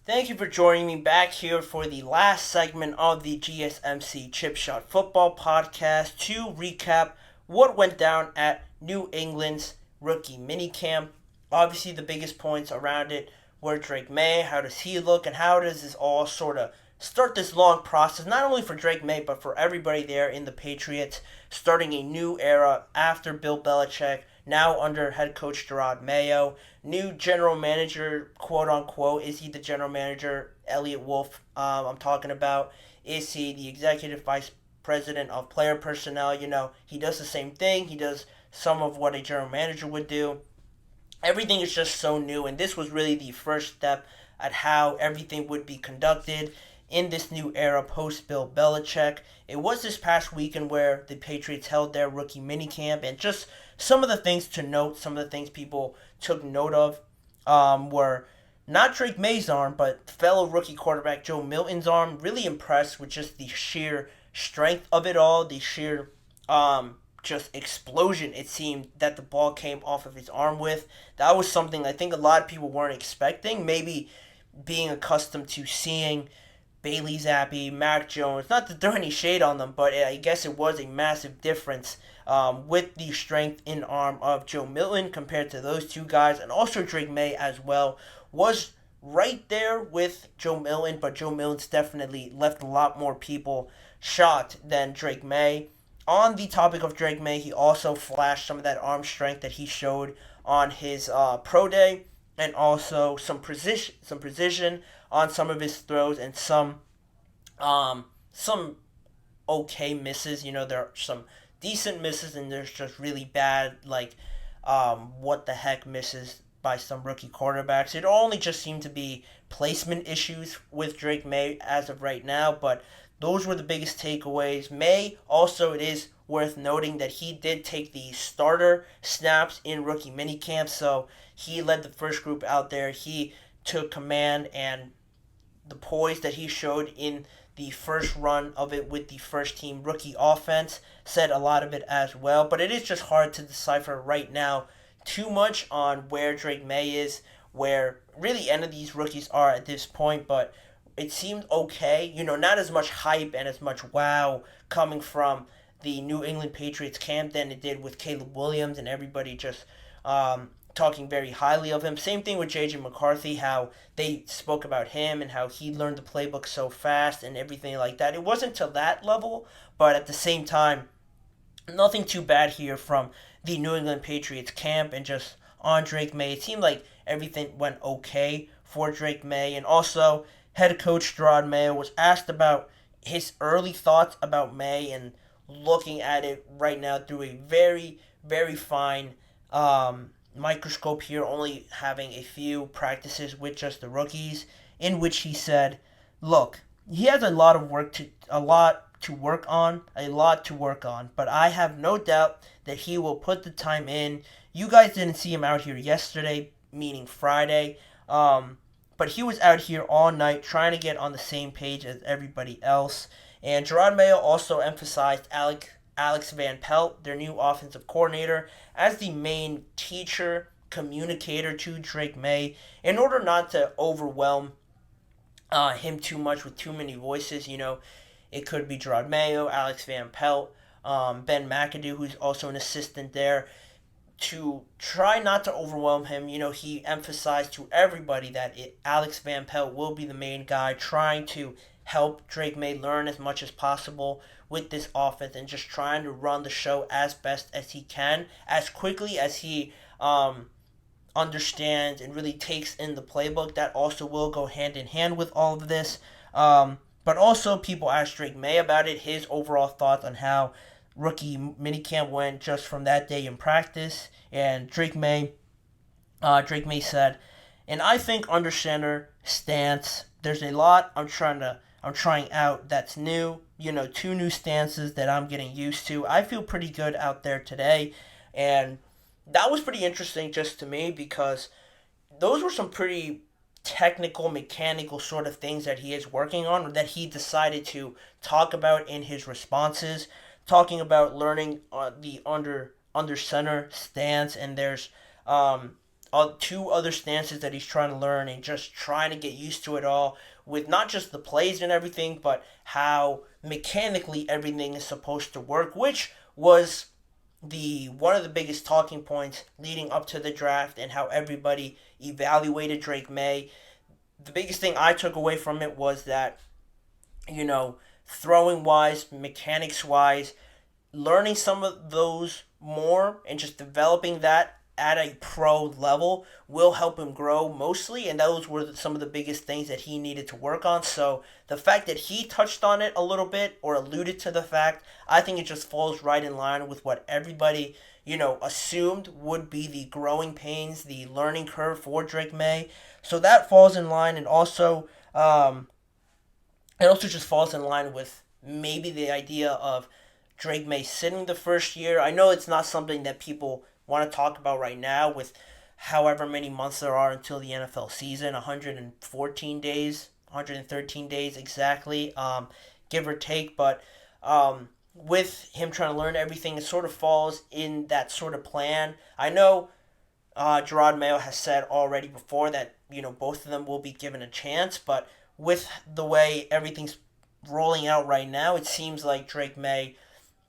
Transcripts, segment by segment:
Thank you for joining me back here for the last segment of the GSMC Chip Shot Football Podcast to recap what went down at New England's rookie minicamp. Obviously, the biggest points around it were Drake Maye. How does he look, and how does this all sort of start this long process, not only for Drake Maye, but for everybody there in the Patriots, starting a new era after Bill Belichick, now under head coach Gerard Mayo. New general manager, quote unquote. Is he the general manager? Elliot Wolf, I'm talking about. Is he the executive vice president of player personnel? He does the same thing. He does some of what a general manager would do. Everything is just so new, and this was really the first step at how everything would be conducted in this new era post Bill Belichick. It was this past weekend where the Patriots held their rookie minicamp, and just some of the things to note, some of the things people took note of were not Drake Maye's arm, but fellow rookie quarterback Joe Milton's arm. Really impressed with just the sheer strength of it all, the sheer just explosion it seemed that the ball came off of his arm with. That was something I think a lot of people weren't expecting. Maybe being accustomed to seeing Bailey Zappi, Mac Jones, not to throw any shade on them, but I guess it was a massive difference with the strength in arm of Joe Milton compared to those two guys, and also Drake Maye as well was right there with Joe Milton, but Joe Milton's definitely left a lot more people shocked than Drake Maye. On the topic of Drake Maye, he also flashed some of that arm strength that he showed on his pro day, and also some precision on some of his throws, and some okay misses. There are some decent misses, and there's just really bad, like what the heck misses by some rookie quarterbacks. It only just seemed to be placement issues with Drake Maye as of right now, but those were the biggest takeaways. Maye, also, it is worth noting that he did take the starter snaps in rookie minicamp, so he led the first group out there. He took command, and the poise that he showed in the first run of it with the first team rookie offense said a lot of it as well. But it is just hard to decipher right now too much on where Drake Maye is, where really any of these rookies are at this point, but it seemed okay. Not as much hype and as much wow coming from the New England Patriots camp than it did with Caleb Williams, and everybody just talking very highly of him. Same thing with J.J. McCarthy, how they spoke about him and how he learned the playbook so fast and everything like that. It wasn't to that level, but at the same time, nothing too bad here from the New England Patriots camp. And just on Drake Maye, it seemed like everything went okay for Drake Maye. And also, head coach Gerard Mayo was asked about his early thoughts about Maye, and looking at it right now through a very, very fine microscope here, only having a few practices with just the rookies, in which he said, "Look, he has a lot to work on, but I have no doubt that he will put the time in. You guys didn't see him out here yesterday, meaning Friday, but he was out here all night trying to get on the same page as everybody else." And Gerard Mayo also emphasized Alex Van Pelt, their new offensive coordinator, as the main teacher, communicator to Drake Maye, in order not to overwhelm him too much with too many voices. It could be Gerard Mayo, Alex Van Pelt, Ben McAdoo, who's also an assistant there, to try not to overwhelm him. He emphasized to everybody that Alex Van Pelt will be the main guy, trying to help Drake Maye learn as much as possible with this offense, and just trying to run the show as best as he can, as quickly as he understands and really takes in the playbook. That also will go hand in hand with all of this. But also, people asked Drake Maye about it, his overall thoughts on how rookie minicamp went just from that day in practice. And Drake Maye said, "And I think under center stance, there's a lot I'm trying out that's new. 2 new stances that I'm getting used to. I feel pretty good out there today." And that was pretty interesting just to me, because those were some pretty technical, mechanical sort of things that he is working on, or that he decided to talk about in his responses, talking about learning the under center stance. And there's two other stances that he's trying to learn and just trying to get used to it all with not just the plays and everything, but how mechanically everything is supposed to work, which was the one of the biggest talking points leading up to the draft and how everybody evaluated Drake Maye. The biggest thing I took away from it was that, throwing wise, mechanics wise, learning some of those more and just developing that at a pro level will help him grow mostly, and those were some of the biggest things that he needed to work on. So the fact that he touched on it a little bit or alluded to the fact, I think it just falls right in line with what everybody assumed would be the growing pains, the learning curve for Drake Maye. So that falls in line, and it also just falls in line with maybe the idea of Drake Maye sitting the first year. I know it's not something that people want to talk about right now with however many months there are until the NFL season, 114 days, 113 days exactly, give or take. But with him trying to learn everything, it sort of falls in that sort of plan. I know Gerard Mayo has said already before that, both of them will be given a chance, but with the way everything's rolling out right now, it seems like Drake Maye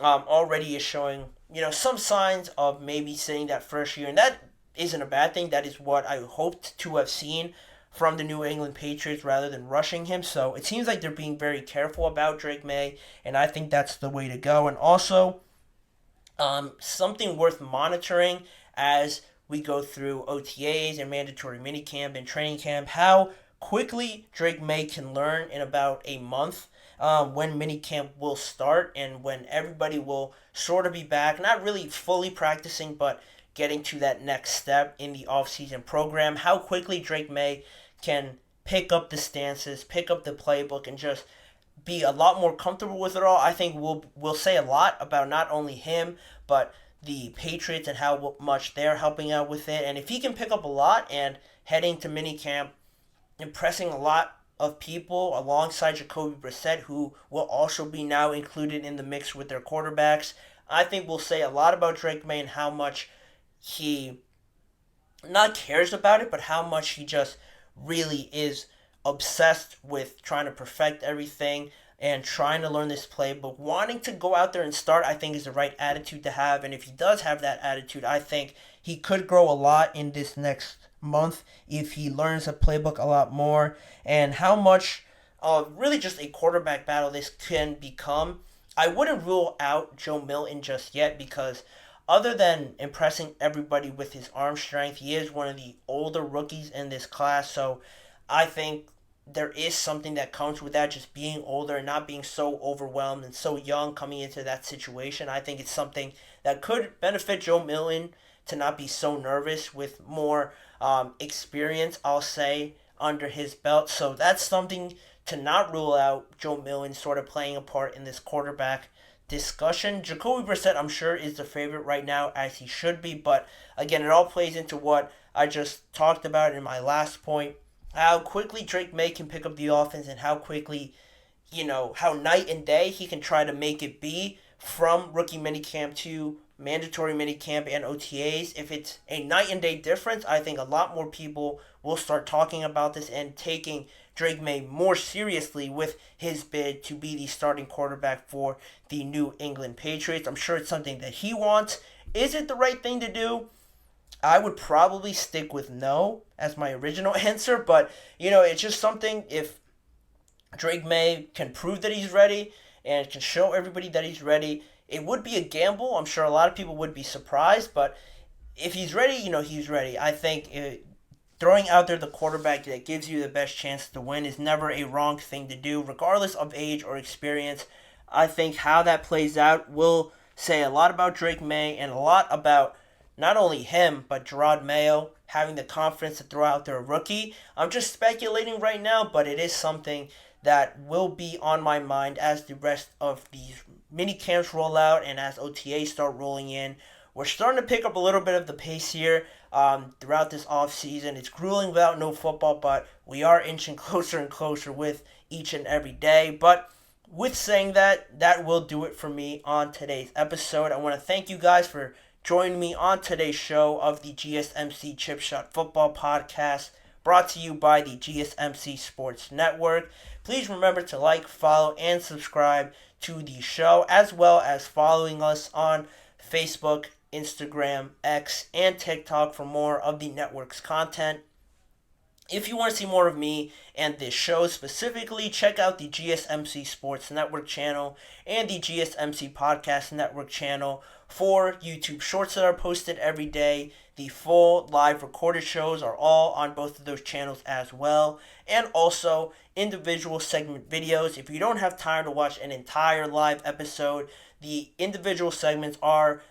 already is showing, some signs of maybe sitting that first year, and that isn't a bad thing. That is what I hoped to have seen from the New England Patriots rather than rushing him. So it seems like they're being very careful about Drake Maye, and I think that's the way to go. And also, something worth monitoring as we go through OTAs and mandatory minicamp and training camp, how quickly Drake Maye can learn in about a month when minicamp will start and when everybody will sort of be back, not really fully practicing, but getting to that next step in the offseason program. How quickly Drake Maye can pick up the stances, pick up the playbook, and just be a lot more comfortable with it all, I think will say a lot about not only him, but the Patriots and how much they're helping out with it. And if he can pick up a lot and heading to minicamp, impressing a lot of people alongside Jacoby Brissett, who will also be now included in the mix with their quarterbacks, I think will say a lot about Drake Maye and how much he not cares about it, but how much he just really is obsessed with trying to perfect everything and trying to learn this playbook. Wanting to go out there and start, I think, is the right attitude to have. And if he does have that attitude, I think he could grow a lot in this next month if he learns the playbook a lot more, and how much really just a quarterback battle this can become. I wouldn't rule out Joe Milton just yet because other than impressing everybody with his arm strength, he is one of the older rookies in this class. So I think there is something that comes with that, just being older and not being so overwhelmed and so young coming into that situation. I think it's something that could benefit Joe Milton to not be so nervous with more experience, I'll say, under his belt. So that's something to not rule out Joe Milton sort of playing a part in this quarterback discussion. Jacoby Brissett, I'm sure, is the favorite right now, as he should be. But again, it all plays into what I just talked about in my last point. How quickly Drake Maye can pick up the offense and how quickly, how night and day he can try to make it be from rookie minicamp to mandatory minicamp and OTAs. If it's a night and day difference, I think a lot more people will start talking about this and taking Drake Maye more seriously with his bid to be the starting quarterback for the New England Patriots. I'm sure it's something that he wants. Is it the right thing to do? I would probably stick with no as my original answer, but it's just something. If Drake Maye can prove that he's ready and can show everybody that he's ready, it would be a gamble. I'm sure a lot of people would be surprised, but if he's ready, he's ready. I think throwing out there the quarterback that gives you the best chance to win is never a wrong thing to do, regardless of age or experience. I think how that plays out will say a lot about Drake Maye and a lot about not only him, but Gerard Mayo having the confidence to throw out their rookie. I'm just speculating right now, but it is something that will be on my mind as the rest of these mini camps roll out and as OTAs start rolling in. We're starting to pick up a little bit of the pace here throughout this offseason. It's grueling without no football, but we are inching closer and closer with each and every day. But with saying that, that will do it for me on today's episode. I want to thank you guys for joining me on today's show of the GSMC Chip Shot Football Podcast, brought to you by the GSMC Sports Network. Please remember to like, follow, and subscribe to the show, as well as following us on Facebook, Instagram, X, and TikTok for more of the network's content. If you want to see more of me and this show specifically, check out the GSMC Sports Network channel and the GSMC Podcast Network channel for YouTube shorts that are posted every day. The full live recorded shows are all on both of those channels as well. And also individual segment videos. If you don't have time to watch an entire live episode, the individual segments are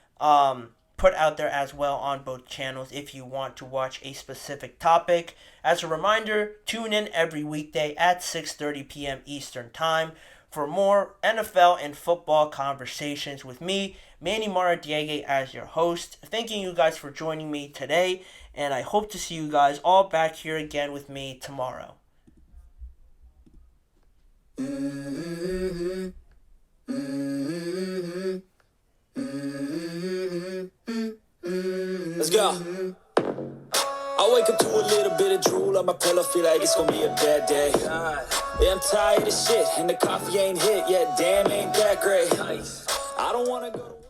put out there as well on both channels if you want to watch a specific topic. As a reminder, tune in every weekday at 6:30 p.m. Eastern Time for more NFL and football conversations with me, Manny Maradiaga, as your host. Thanking you guys for joining me today, and I hope to see you guys all back here again with me tomorrow. Let's go. I wake up to a little bit of drool on my pillow, feel like it's gonna be a bad day. Yeah, I'm tired of shit, and the coffee ain't hit yet, damn, ain't that great. I don't wanna go to